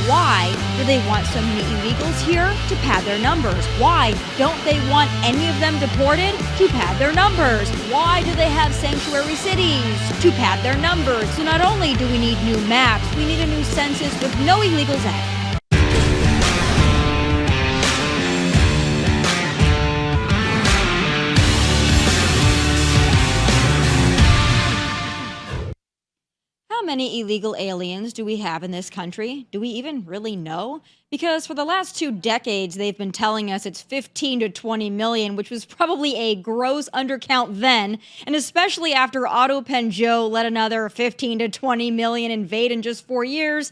Why do they want so many illegals here? To pad their numbers. Why don't they want any of them deported? To pad their numbers. Why do they have sanctuary cities? To pad their numbers. So not only do we need new maps, we need a new census with no illegals added. How many illegal aliens do we have in this country? Do we even really know? Because for the last 2 decades, they've been telling us it's 15 to 20 million, which was probably a gross undercount then. And especially after Otto Penn Joe let another 15 to 20 million invade in just 4 years.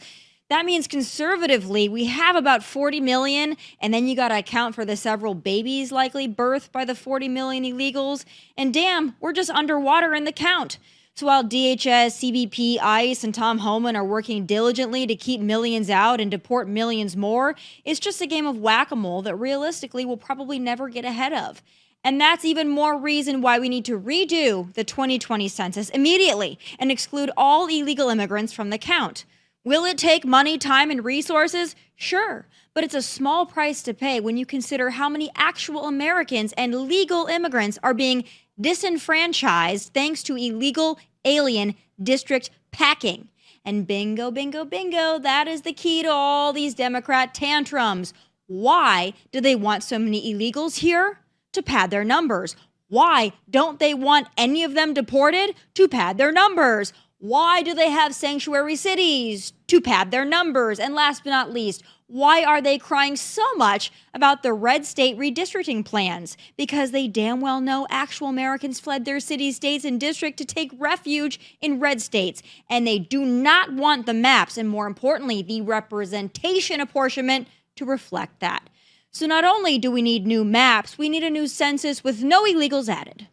That means conservatively, we have about 40 million, and then you got to account for the several babies likely birthed by the 40 million illegals. And damn, we're just underwater in the count. So while DHS, CBP, ICE, and Tom Homan are working diligently to keep millions out and deport millions more, it's just a game of whack-a-mole that realistically we'll probably never get ahead of. And that's even more reason why we need to redo the 2020 census immediately and exclude all illegal immigrants from the count. Will it take money, time, and resources? Sure, but it's a small price to pay when you consider how many actual Americans and legal immigrants are being disenfranchised thanks to illegal alien district packing. And bingo, bingo, bingo, that is the key to all these Democrat tantrums. Why do they want so many illegals here? To pad their numbers. Why don't they want any of them deported? To pad their numbers. Why do they have sanctuary cities? To pad their numbers. And last but not least, why are they crying so much about the red state redistricting plans? Because they damn well know actual Americans fled their cities, states, and district to take refuge in red states. And they do not want the maps and, more importantly, the representation apportionment to reflect that. So not only do we need new maps, we need a new census with no illegals added.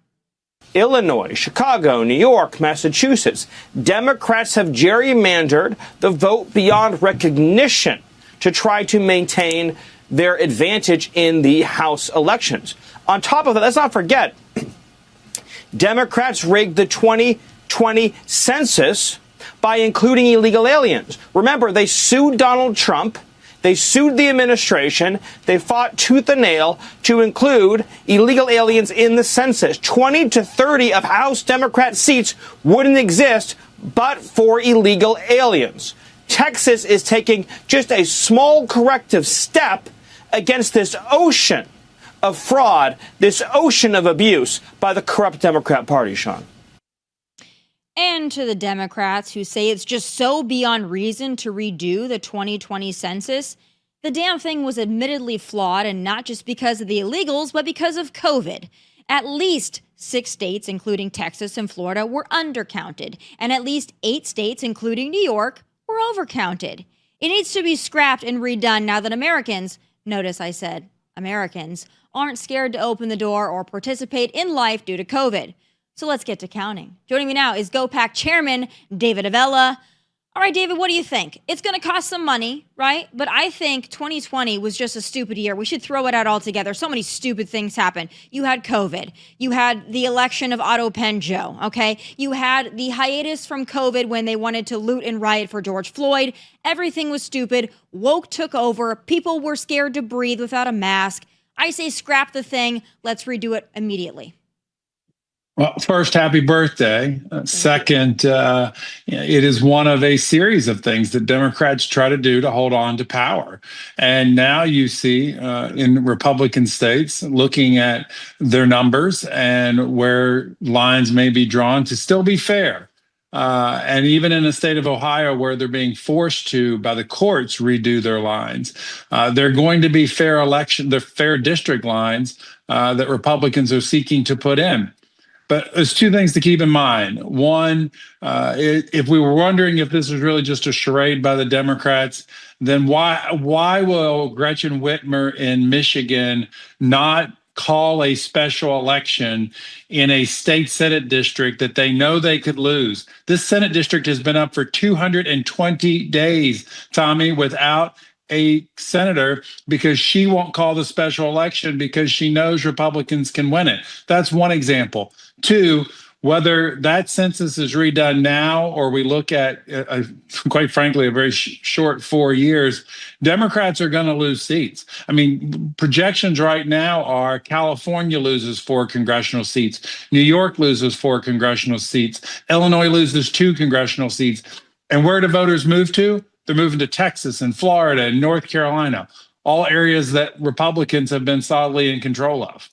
Illinois, Chicago, New York, Massachusetts. Democrats have gerrymandered the vote beyond recognition to try to maintain their advantage in the House elections. On top of that, let's not forget, Democrats rigged the 2020 census by including illegal aliens. Remember, they sued Donald Trump. They sued the administration. They fought tooth and nail to include illegal aliens in the census. 20 to 30 of House Democrat seats wouldn't exist but for illegal aliens. Texas is taking just a small corrective step against this ocean of fraud, this ocean of abuse by the corrupt Democrat Party, Sean. And to the Democrats who say it's just so beyond reason to redo the 2020 census, the damn thing was admittedly flawed, and not just because of the illegals, but because of COVID. At least 6 states, including Texas and Florida, were undercounted, and at least 8 states, including New York, were overcounted. It needs to be scrapped and redone now that Americans, notice I said Americans, aren't scared to open the door or participate in life due to COVID. So let's get to counting. Joining me now is GOPAC Chairman David Avella. All right, David, what do you think? It's going to cost some money, right? But I think 2020 was just a stupid year. We should throw it out altogether. So many stupid things happened. You had COVID. You had the election of Otto Penn Joe, okay? You had the hiatus from COVID when they wanted to loot and riot for George Floyd. Everything was stupid. Woke took over. People were scared to breathe without a mask. I say scrap the thing. Let's redo it immediately. Well, first, happy birthday. Second, it is one of a series of things that Democrats try to do to hold on to power. And now you see in Republican states looking at their numbers and where lines may be drawn to still be fair. And even in the state of Ohio, where they're being forced to, by the courts, redo their lines, they're going to be fair district lines that Republicans are seeking to put in. But there's 2 things to keep in mind. One, if we were wondering if this was really just a charade by the Democrats, then why will Gretchen Whitmer in Michigan not call a special election in a state Senate district that they know they could lose? This Senate district has been up for 220 days, Tomi, without a senator, because she won't call the special election because she knows Republicans can win it. That's one example. 2, Whether that census is redone now or we look at, quite frankly, a very short 4 years, Democrats are going to lose seats. I mean, projections right now are California loses 4 congressional seats, New York loses 4 congressional seats, Illinois loses 2 congressional seats. And where do voters move to? They're moving to Texas and Florida and North Carolina, all areas that Republicans have been solidly in control of.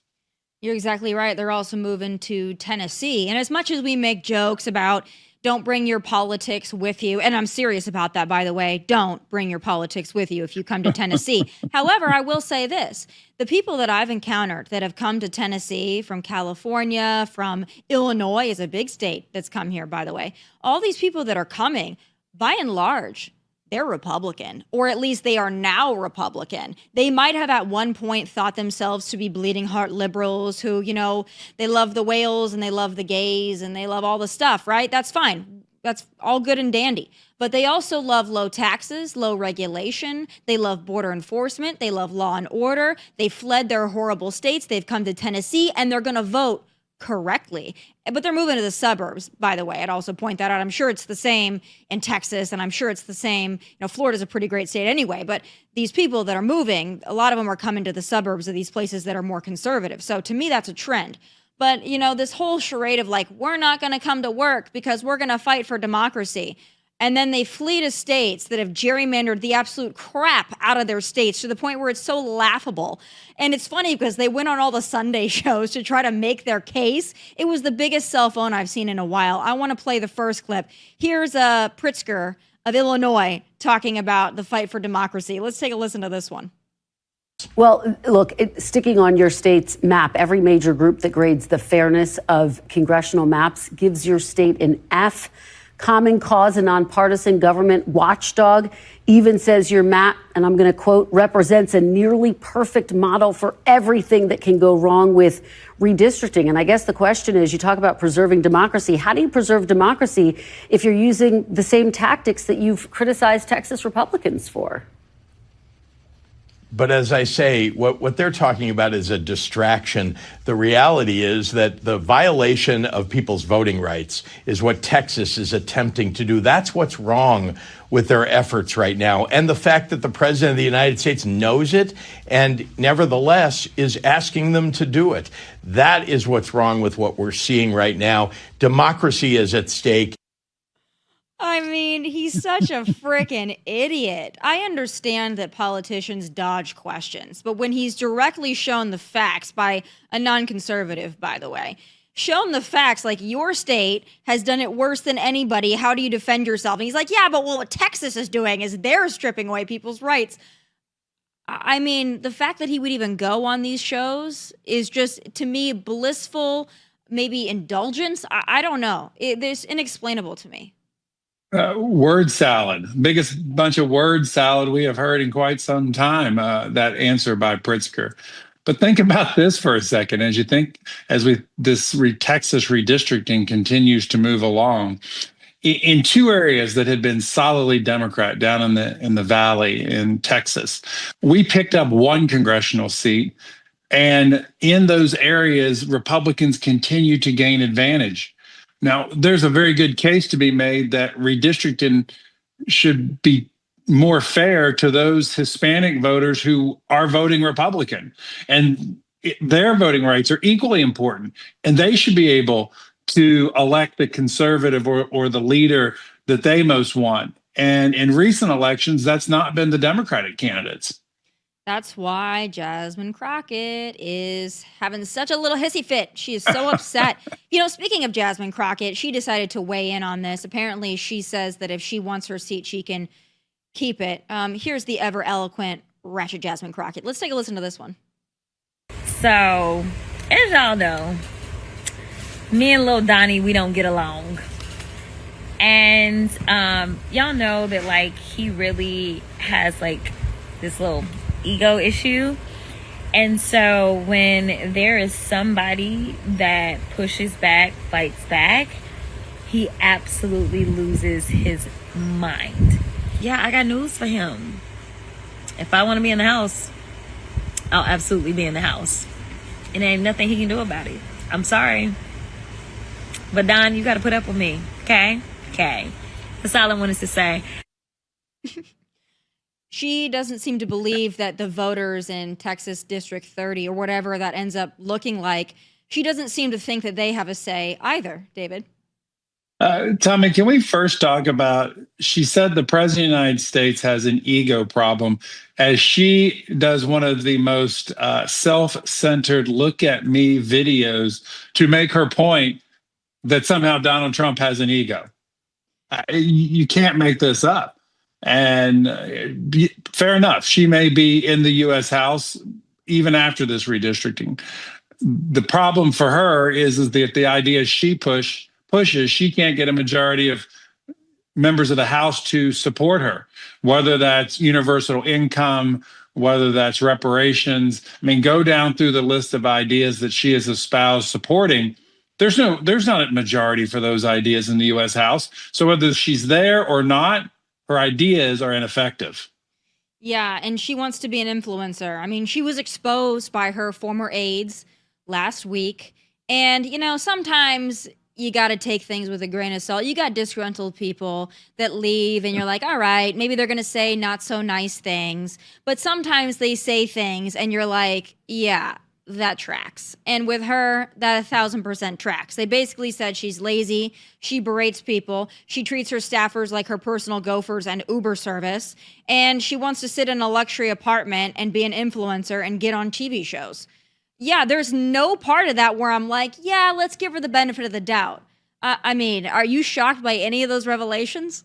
You're exactly right. They're also moving to Tennessee. And as much as we make jokes about don't bring your politics with you, and I'm serious about that, by the way, don't bring your politics with you if you come to Tennessee. However, I will say this. The people that I've encountered that have come to Tennessee from California, from Illinois is a big state that's come here, by the way. All these people that are coming, by and large, they're Republican, or at least they are now Republican. They might have at one point thought themselves to be bleeding heart liberals who, you know, they love the whales and they love the gays and they love all the stuff, right? That's fine. That's all good and dandy. But they also love low taxes, low regulation. They love border enforcement. They love law and order. They fled their horrible states. They've come to Tennessee and they're going to vote correctly. But they're moving to the suburbs, by the way. I'd also point that out. I'm sure it's the same in Texas, and I'm sure it's the same. You know, Florida's a pretty great state anyway, but these people that are moving, a lot of them are coming to the suburbs of these places that are more conservative. So to me, that's a trend. But, you know, this whole charade of like, we're not going to come to work because we're going to fight for democracy. And then they flee to states that have gerrymandered the absolute crap out of their states to the point where it's so laughable. And it's funny because they went on all the Sunday shows to try to make their case. It was the biggest cell phone I've seen in a while. I want to play the first clip. Here's Pritzker of Illinois talking about the fight for democracy. Let's take a listen to this one. Well, look, sticking on your state's map, every major group that grades the fairness of congressional maps gives your state an F. Common Cause, a nonpartisan government watchdog, even says your map, and I'm going to quote, represents a nearly perfect model for everything that can go wrong with redistricting. And I guess the question is, you talk about preserving democracy. How do you preserve democracy if you're using the same tactics that you've criticized Texas Republicans for? But as I say, what they're talking about is a distraction. The reality is that the violation of people's voting rights is what Texas is attempting to do. That's what's wrong with their efforts right now. And the fact that the president of the United States knows it and nevertheless is asking them to do it. That is what's wrong with what we're seeing right now. Democracy is at stake. I mean, he's such a freaking idiot. I understand that politicians dodge questions, but when he's directly shown the facts by a non-conservative, by the way, shown the facts like your state has done it worse than anybody, how do you defend yourself? And he's like, yeah, but what Texas is doing is they're stripping away people's rights. I mean, the fact that he would even go on these shows is just, to me, blissful, maybe indulgence. I don't know. It's inexplainable to me. Word salad, biggest bunch of word salad we have heard in quite some time, that answer by Pritzker. But think about this for a second, as this Texas redistricting continues to move along. In 2 areas that had been solidly Democrat down in the valley in Texas, we picked up 1 congressional seat. And in those areas, Republicans continue to gain advantage. Now, there's a very good case to be made that redistricting should be more fair to those Hispanic voters who are voting Republican. And their voting rights are equally important. And they should be able to elect the conservative or the leader that they most want. And in recent elections, that's not been the Democratic candidates. That's why Jasmine Crockett is having such a little hissy fit. She is so upset. You know, speaking of Jasmine Crockett, she decided to weigh in on this. Apparently, she says that if she wants her seat, she can keep it. Here's the ever eloquent, ratchet Jasmine Crockett. Let's take a listen to this one. So, as y'all know, me and Lil Donnie, we don't get along. And y'all know that, like, he really has, like, this little ego issue. And so when there is somebody that pushes back, fights back, he absolutely loses his mind. Yeah, I got news for him. If I want to be in the house, I'll absolutely be in the house. And there ain't nothing he can do about it. I'm sorry. But Don, you got to put up with me. Okay? Okay. That's all I wanted to say. She doesn't seem to believe that the voters in Texas District 30 or whatever that ends up looking like, she doesn't seem to think that they have a say either, David. Tomi, can we first talk about, she said the president of the United States has an ego problem as she does one of the most self-centered look at me videos to make her point that somehow Donald Trump has an ego. You can't make this up. And fair enough, she may be in the U.S. House even after this redistricting. The problem for her is that the idea she pushes, she can't get a majority of members of the House to support her, whether that's universal income, whether that's reparations. I mean, go down through the list of ideas that she has espoused supporting. There's not a majority for those ideas in the U.S. House. So whether she's there or not, her ideas are ineffective. Yeah, and she wants to be an influencer. I mean, she was exposed by her former aides last week. And, you know, sometimes you got to take things with a grain of salt. You got disgruntled people that leave and you're like, all right, maybe they're going to say not so nice things. But sometimes they say things and you're like, yeah, that tracks. And with her, that 1,000% tracks. They basically said she's lazy. She berates people. She treats her staffers like her personal gophers and Uber service. And she wants to sit in a luxury apartment and be an influencer and get on TV shows. Yeah, there's no part of that where I'm like, yeah, let's give her the benefit of the doubt. I mean, are you shocked by any of those revelations?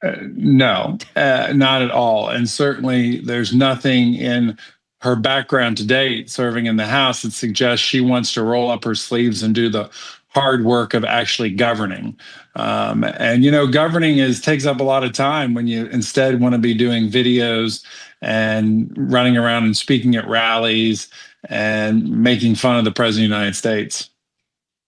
No, not at all. And certainly there's nothing in her background to date serving in the House that suggests she wants to roll up her sleeves and do the hard work of actually governing. And, you know, governing takes up a lot of time when you instead want to be doing videos and running around and speaking at rallies and making fun of the president of the United States.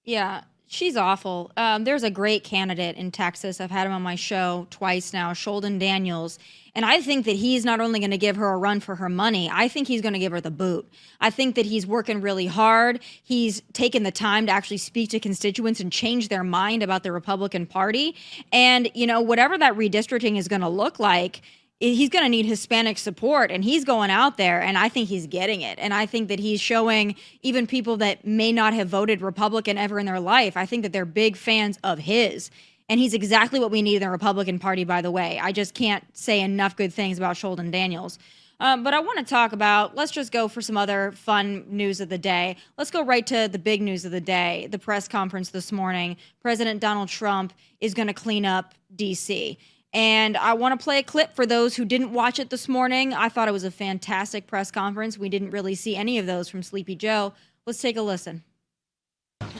Yeah, she's awful. There's a great candidate in Texas. I've had him on my show twice now, Sheldon Daniels. And I think that he's not only going to give her a run for her money, I think he's going to give her the boot. I think that he's working really hard. He's taken the time to actually speak to constituents and change their mind about the Republican Party. And, you know, whatever that redistricting is going to look like, he's going to need Hispanic support, and he's going out there, and I think he's getting it. And I think that he's showing even people that may not have voted Republican ever in their life, I think that they're big fans of his. And he's exactly what we need in the Republican Party, by the way. I just can't say enough good things about Sheldon Daniels. But I want to talk about, let's just go for some other fun news of the day. Let's go right to the big news of the day, the press conference this morning. President Donald Trump is going to clean up D.C., and I want to play a clip for those who didn't watch it this morning. I thought it was a fantastic press conference. We didn't really see any of those from Sleepy Joe. Let's take a listen.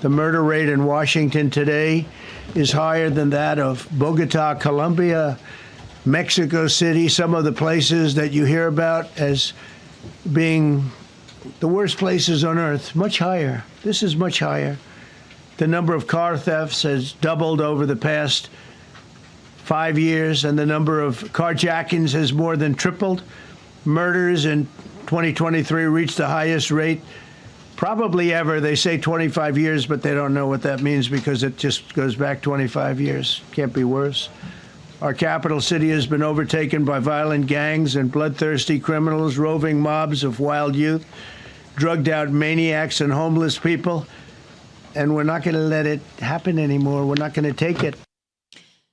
The murder rate in Washington today is higher than that of Bogota, Colombia, Mexico City, some of the places that you hear about as being the worst places on earth, much higher. This is much higher. The number of car thefts has doubled over the past 5 years, and the number of carjackings has more than tripled. Murders in 2023 reached the highest rate probably ever. They say 25 years, but they don't know what that means because it just goes back 25 years. Can't be worse. Our capital city has been overtaken by violent gangs and bloodthirsty criminals, roving mobs of wild youth, drugged out maniacs and homeless people. And we're not going to let it happen anymore. We're not going to take it.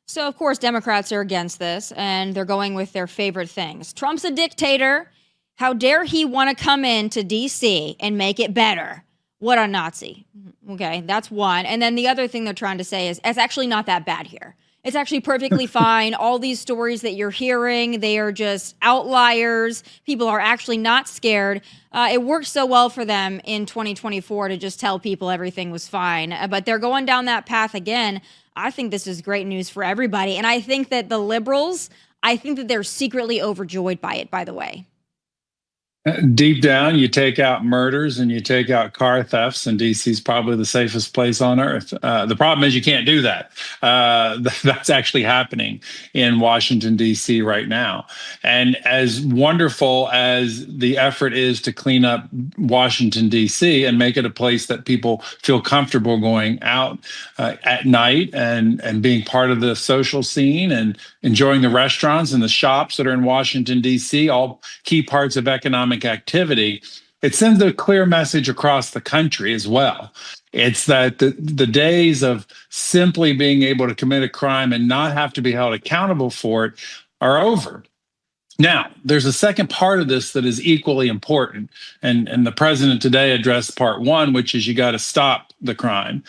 So, of course, Democrats are against this, and they're going with their favorite things. Trump's a dictator. How dare he want to come into D.C. and make it better? What a Nazi. Okay, that's one. And then the other thing they're trying to say is it's actually not that bad here. It's actually perfectly fine. All these stories that you're hearing, they are just outliers. People are actually not scared. It worked so well for them in 2024 to just tell people everything was fine. But they're going down that path again. I think this is great news for everybody. And I think that the liberals, I think that they're secretly overjoyed by it, by the way. Deep down, you take out murders and you take out car thefts, and DC is probably the safest place on earth. The problem is you can't do that. That's actually happening in Washington, DC right now. And as wonderful as the effort is to clean up Washington, DC and make it a place that people feel comfortable going out at night and being part of the social scene and enjoying the restaurants and the shops that are in Washington, DC, all key parts of economic activity, it sends a clear message across the country as well. It's that the days of simply being able to commit a crime and not have to be held accountable for it are over. Now, there's a second part of this that is equally important. And the president today addressed part one, which is you got to stop the crime.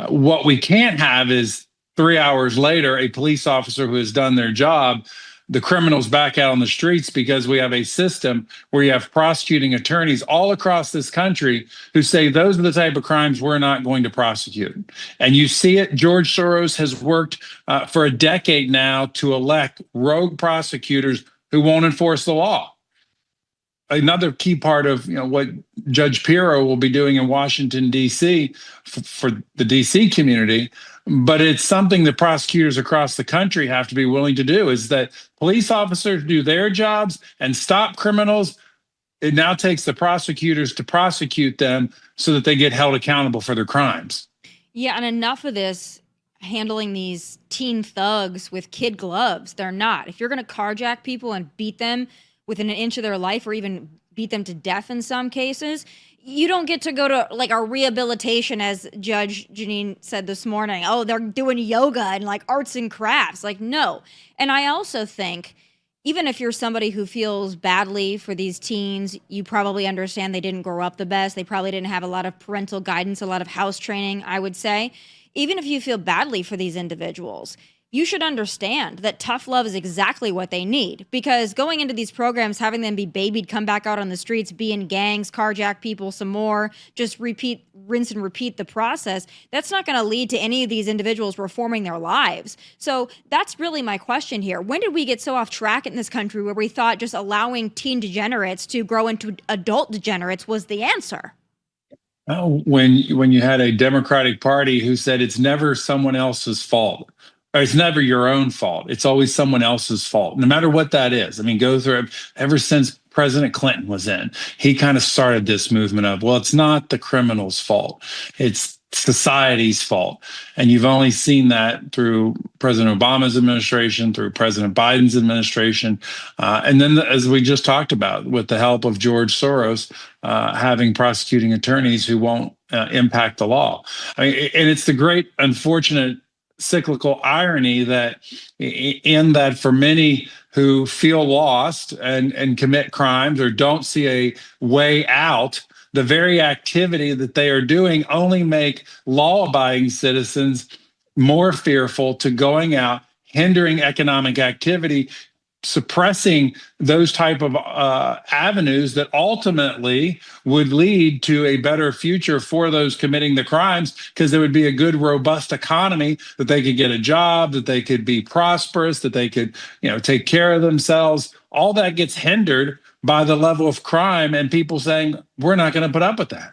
What we can't have is 3 hours later, a police officer who has done their job, the criminals back out on the streets, because we have a system where you have prosecuting attorneys all across this country who say those are the type of crimes we're not going to prosecute. And you see it. George Soros has worked for a decade now to elect rogue prosecutors who won't enforce the law. Another key part of what Judge Pirro will be doing in Washington, D.C. for the D.C. community, but it's something that prosecutors across the country have to be willing to do, is that police officers do their jobs and stop criminals. It now takes the prosecutors to prosecute them so that they get held accountable for their crimes. Yeah, and enough of this handling these teen thugs with kid gloves. They're not. If you're going to carjack people and beat them within an inch of their life, or even beat them to death in some cases, you don't get to go to like a rehabilitation, as Judge Janine said this morning. Oh, they're doing yoga and like arts and crafts. Like, no. And I also think, even if you're somebody who feels badly for these teens, you probably understand they didn't grow up the best. They probably didn't have a lot of parental guidance, a lot of house training, I would say. Even if you feel badly for these individuals, you should understand that tough love is exactly what they need, because going into these programs, having them be babied, come back out on the streets, be in gangs, carjack people some more, just rinse and repeat the process, that's not going to lead to any of these individuals reforming their lives. So that's really my question here. When did we get so off track in this country where we thought just allowing teen degenerates to grow into adult degenerates was the answer? Oh, when you had a Democratic Party who said it's never someone else's fault. It's never your own fault. It's always someone else's fault, no matter what that is. I mean, go through it ever since President Clinton was in. He kind of started this movement of, well, it's not the criminal's fault. It's society's fault. And you've only seen that through President Obama's administration, through President Biden's administration. And then, as we just talked about, with the help of George Soros, having prosecuting attorneys who won't impact the law. I mean, and it's the great, unfortunate cyclical irony that for many who feel lost and commit crimes or don't see a way out, the very activity that they are doing only make law-abiding citizens more fearful to going out, hindering economic activity, suppressing those type of avenues that ultimately would lead to a better future for those committing the crimes, because there would be a good, robust economy that they could get a job, that they could be prosperous, that they could, take care of themselves. All that gets hindered by the level of crime and people saying, we're not going to put up with that.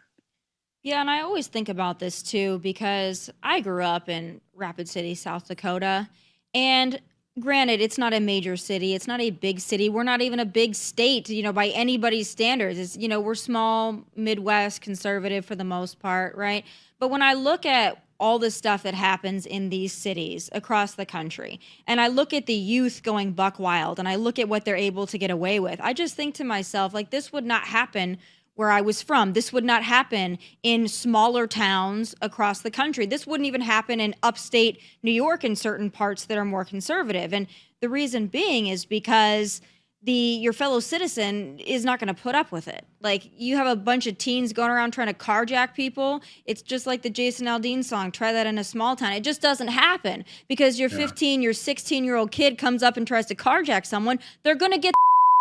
Yeah, and I always think about this too, because I grew up in Rapid City, South Dakota, and granted, it's not a major city. It's not a big city. We're not even a big state, by anybody's standards. It's, we're small, Midwest, conservative for the most part, right? But when I look at all the stuff that happens in these cities across the country, and I look at the youth going buck wild, and I look at what they're able to get away with, I just think to myself, like, this would not happen where I was from. This would not happen in smaller towns across the country. This wouldn't even happen in upstate New York in certain parts that are more conservative. And the reason being is because your fellow citizen is not going to put up with it. Like, you have a bunch of teens going around trying to carjack people. It's just like the Jason Aldean song, try that in a small town. It just doesn't happen, because your 15, your 16-year-old kid comes up and tries to carjack someone, they're going to get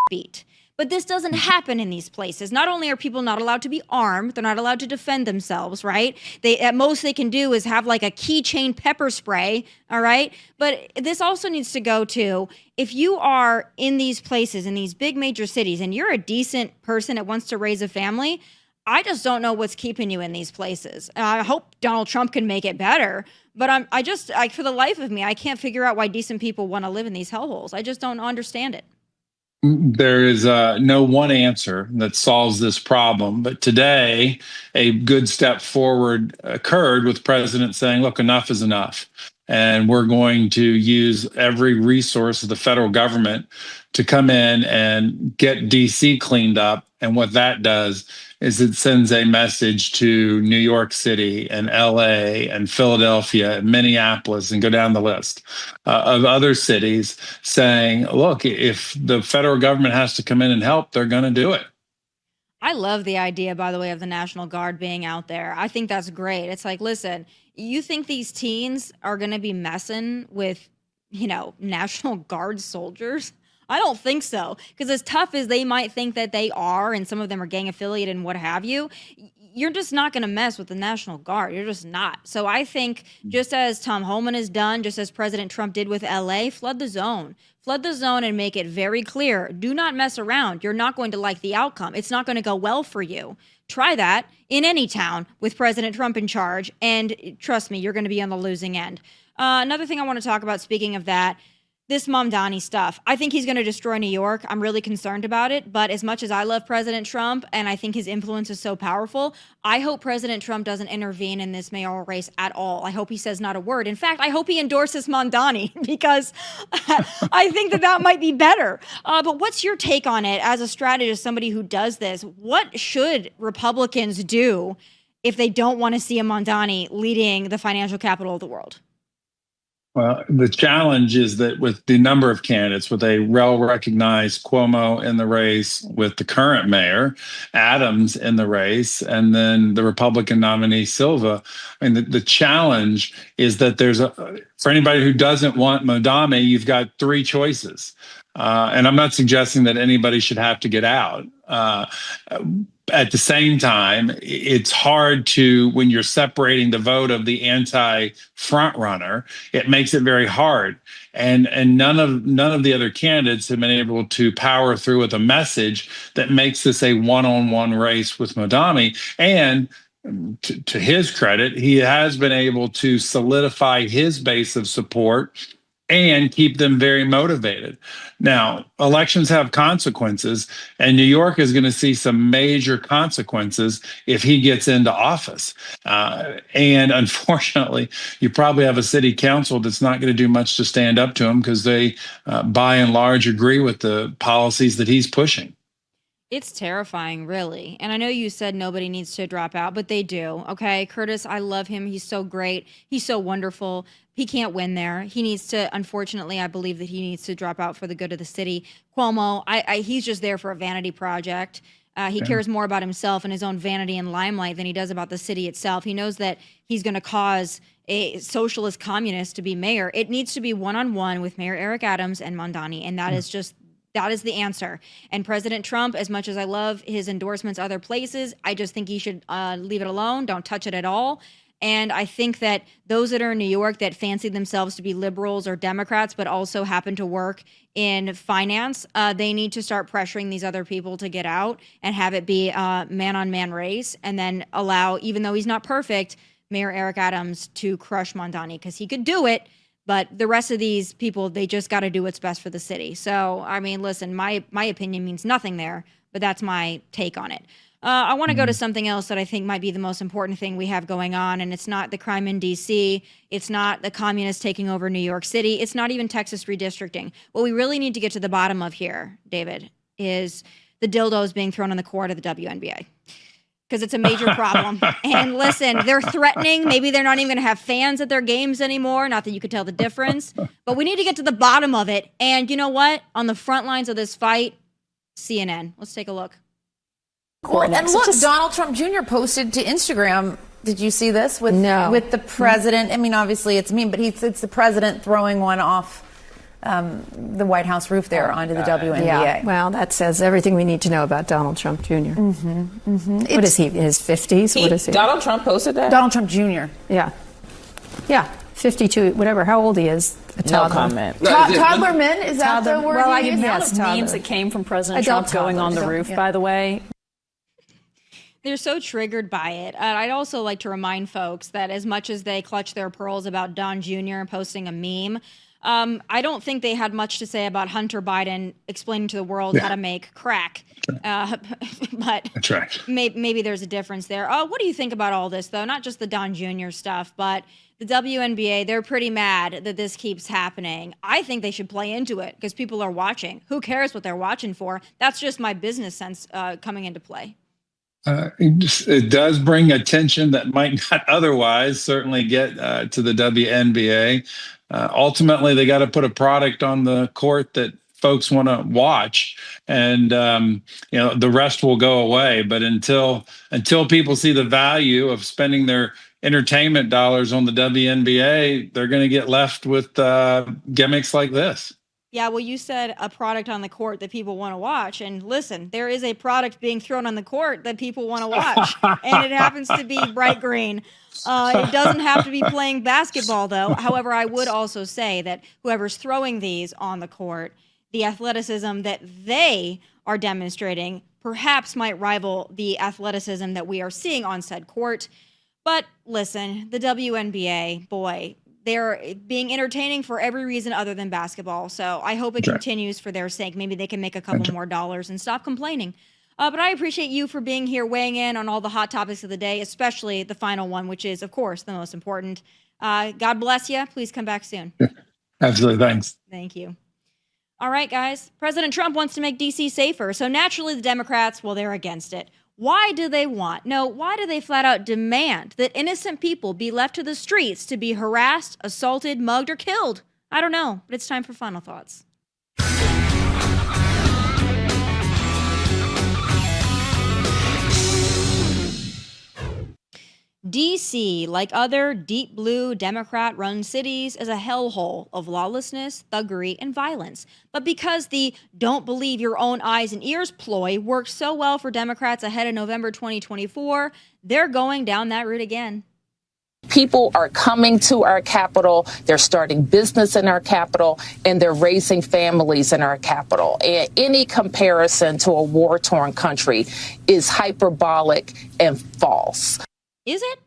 beat. But this doesn't happen in these places. Not only are people not allowed to be armed, they're not allowed to defend themselves, right? At most they can do is have like a keychain pepper spray, all right? But this also needs to go to, if you are in these places, in these big major cities, and you're a decent person that wants to raise a family, I just don't know what's keeping you in these places. I hope Donald Trump can make it better, but I for the life of me, I can't figure out why decent people want to live in these hellholes. I just don't understand it. There is no one answer that solves this problem. But today, a good step forward occurred with President saying, look, enough is enough. And we're going to use every resource of the federal government to come in and get D.C. cleaned up. And what that does is it sends a message to New York City and L.A. and Philadelphia and Minneapolis and go down the list of other cities saying, look, if the federal government has to come in and help, they're going to do it. I love the idea, by the way, of the National Guard being out there. I think that's great. It's like, listen, you think these teens are going to be messing with, National Guard soldiers? I don't think so. Because as tough as they might think that they are, and some of them are gang affiliated and what have you, you're just not going to mess with the National Guard. You're just not. So I think just as Tom Homan has done, just as President Trump did with LA, flood the zone. Flood the zone and make it very clear. Do not mess around. You're not going to like the outcome. It's not going to go well for you. Try that in any town with President Trump in charge. And trust me, you're going to be on the losing end. Another thing I want to talk about, speaking of that, this Mamdani stuff. I think he's going to destroy New York. I'm really concerned about it. But as much as I love President Trump and I think his influence is so powerful, I hope President Trump doesn't intervene in this mayoral race at all. I hope he says not a word. In fact, I hope he endorses Mamdani because I think that might be better. But what's your take on it as a strategist, somebody who does this? What should Republicans do if they don't want to see a Mamdani leading the financial capital of the world? Well, the challenge is that with the number of candidates, with a well-recognized Cuomo in the race, with the current mayor, Adams in the race, and then the Republican nominee, Silva, I mean, the challenge is that for anybody who doesn't want Mamdani, you've got three choices. And I'm not suggesting that anybody should have to get out. At the same time, it's hard to, when you're separating the vote of the anti-front runner, it makes it very hard. And none of the other candidates have been able to power through with a message that makes this a one-on-one race with Mamdani. And to his credit, he has been able to solidify his base of support and keep them very motivated. Now, elections have consequences, and New York is going to see some major consequences if he gets into office. And unfortunately, you probably have a city council that's not going to do much to stand up to him because they, by and large, agree with the policies that he's pushing. It's terrifying, really. And I know you said nobody needs to drop out, but they do. Okay, Curtis, I love him. He's so great. He's so wonderful. He can't win there. He needs to, unfortunately, I believe that he needs to drop out for the good of the city. Cuomo, he's just there for a vanity project. He cares more about himself and his own vanity and limelight than he does about the city itself. He knows that he's going to cause a socialist communist to be mayor. It needs to be one-on-one with Mayor Eric Adams and Mamdani, and that is the answer. And President Trump, as much as I love his endorsements other places, I just think he should leave it alone. Don't touch it at all. And I think that those that are in New York that fancy themselves to be liberals or Democrats, but also happen to work in finance, they need to start pressuring these other people to get out and have it be a man-on-man race, and then allow, even though he's not perfect, Mayor Eric Adams to crush Mamdani, because he could do it. But the rest of these people, they just got to do what's best for the city. So, I mean, listen, my opinion means nothing there, but that's my take on it. I want to go to something else that I think might be the most important thing we have going on, and it's not the crime in D.C., it's not the communists taking over New York City, it's not even Texas redistricting. What we really need to get to the bottom of here, David, is the dildos being thrown in the court of the WNBA. Because it's a major problem. And listen, they're threatening. Maybe they're not even going to have fans at their games anymore. Not that you could tell the difference. But we need to get to the bottom of it. And you know what? On the front lines of this fight, CNN. Let's take a look. Well, and look, Donald Trump Jr. posted to Instagram. Did you see this with the president? I mean, obviously it's mean, but it's the president throwing one off the White House roof there onto the WNBA. Yeah, well, that says everything we need to know about Donald Trump Jr. What is he, in his 50s? What is he? Donald Trump posted that? Donald Trump Jr. Yeah. Yeah, 52, whatever, how old he is. A No toddler. comment. Toddlerman, is that the word Well, you use? yes, Memes that came from President Adult Trump going on the toddlers. roof, by the way. They're so triggered by it. I'd also like to remind folks that as much as they clutch their pearls about Don Jr. posting a meme, I don't think they had much to say about Hunter Biden explaining to the world how to make crack. But That's right. maybe there's a difference there. What do you think about all this, though? Not just the Don Jr. stuff, but the WNBA, they're pretty mad that this keeps happening. I think they should play into it because people are watching. Who cares what they're watching for? That's just my business sense coming into play. It does bring attention that might not otherwise certainly get to the WNBA. Ultimately, they got to put a product on the court that folks want to watch, and the rest will go away. But until people see the value of spending their entertainment dollars on the WNBA, they're going to get left with gimmicks like this. Yeah, well, you said a product on the court that people want to watch. And listen, there is a product being thrown on the court that people want to watch. And it happens to be bright green. It doesn't have to be playing basketball, though. However, I would also say that whoever's throwing these on the court, the athleticism that they are demonstrating perhaps might rival the athleticism that we are seeing on said court. But listen, the WNBA, boy, they're being entertaining for every reason other than basketball. So I hope it continues for their sake. Maybe they can make a couple more dollars and stop complaining. But I appreciate you for being here, weighing in on all the hot topics of the day, especially the final one, which is, of course, the most important. God bless you. Please come back soon. Absolutely. Thanks. Thank you. All right, guys. President Trump wants to make D.C. safer. So naturally, the Democrats, well, they're against it. Why do they want? No, why do they flat out demand that innocent people be left to the streets to be harassed, assaulted, mugged, or killed? I don't know, but it's time for final thoughts. D.C., like other deep blue Democrat-run cities, is a hellhole of lawlessness, thuggery, and violence. But because the don't believe your own eyes and ears ploy worked so well for Democrats ahead of November 2024, they're going down that route again. People are coming to our capital, they're starting business in our capital, and they're raising families in our capital. And any comparison to a war-torn country is hyperbolic and false. Is it?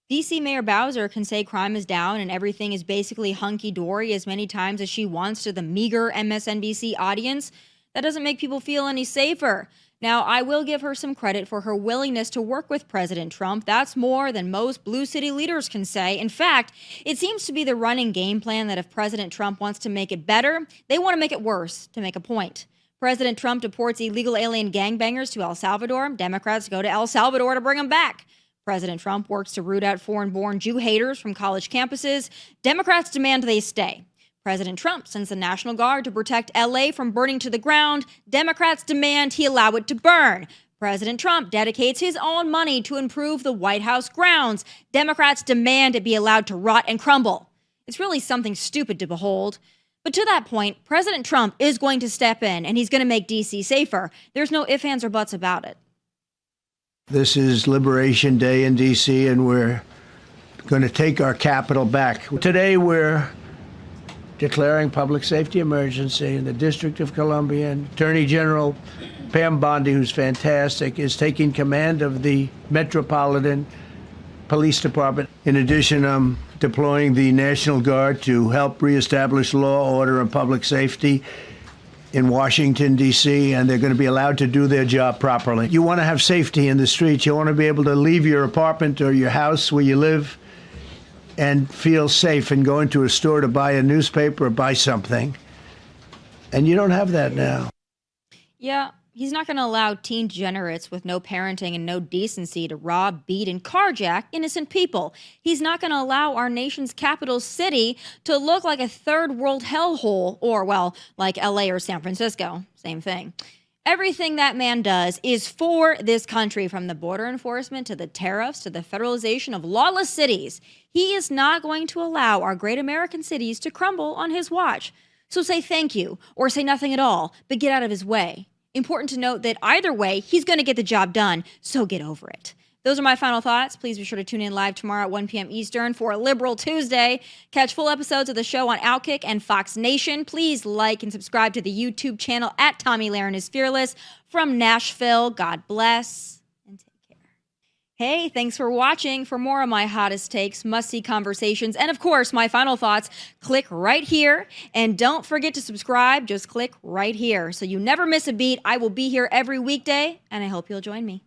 D.C. Mayor Bowser can say crime is down and everything is basically hunky-dory as many times as she wants to the meager MSNBC audience. That doesn't make people feel any safer. Now, I will give her some credit for her willingness to work with President Trump. That's more than most blue city leaders can say. In fact, it seems to be the running game plan that if President Trump wants to make it better, they want to make it worse to make a point. President Trump deports illegal alien gangbangers to El Salvador. Democrats go to El Salvador to bring them back. President Trump works to root out foreign-born Jew haters from college campuses. Democrats demand they stay. President Trump sends the National Guard to protect L.A. from burning to the ground. Democrats demand he allow it to burn. President Trump dedicates his own money to improve the White House grounds. Democrats demand it be allowed to rot and crumble. It's really something stupid to behold. But to that point, President Trump is going to step in, and he's going to make D.C. safer. There's no ifs, ands, or buts about it. This is Liberation Day in D.C., and we're going to take our capital back. Today, we're declaring public safety emergency in the District of Columbia, and Attorney General Mamdani, who's fantastic, is taking command of the Metropolitan Police Department. In addition, I'm deploying the National Guard to help reestablish law, order, and public safety in Washington, D.C., and they're going to be allowed to do their job properly. You want to have safety in the streets. You want to be able to leave your apartment or your house where you live and feel safe and go into a store to buy a newspaper or buy something. And you don't have that now. Yeah, he's not going to allow teen degenerates with no parenting and no decency to rob, beat, and carjack innocent people. He's not going to allow our nation's capital city to look like a third world hellhole, or, well, like LA or San Francisco. Same thing. Everything that man does is for this country, from the border enforcement to the tariffs to the federalization of lawless cities. He is not going to allow our great American cities to crumble on his watch. So say thank you or say nothing at all, but get out of his way. Important to note that either way, he's going to get the job done, so get over it. Those are my final thoughts. Please be sure to tune in live tomorrow at 1 p.m. Eastern for Liberal Tuesday. Catch full episodes of the show on Outkick and Fox Nation. Please like and subscribe to the YouTube channel at Tomi Lahren is Fearless. From Nashville, God bless and take care. Hey, thanks for watching. For more of my hottest takes, must-see conversations, and of course, my final thoughts, click right here. And don't forget to subscribe. Just click right here so you never miss a beat. I will be here every weekday, and I hope you'll join me.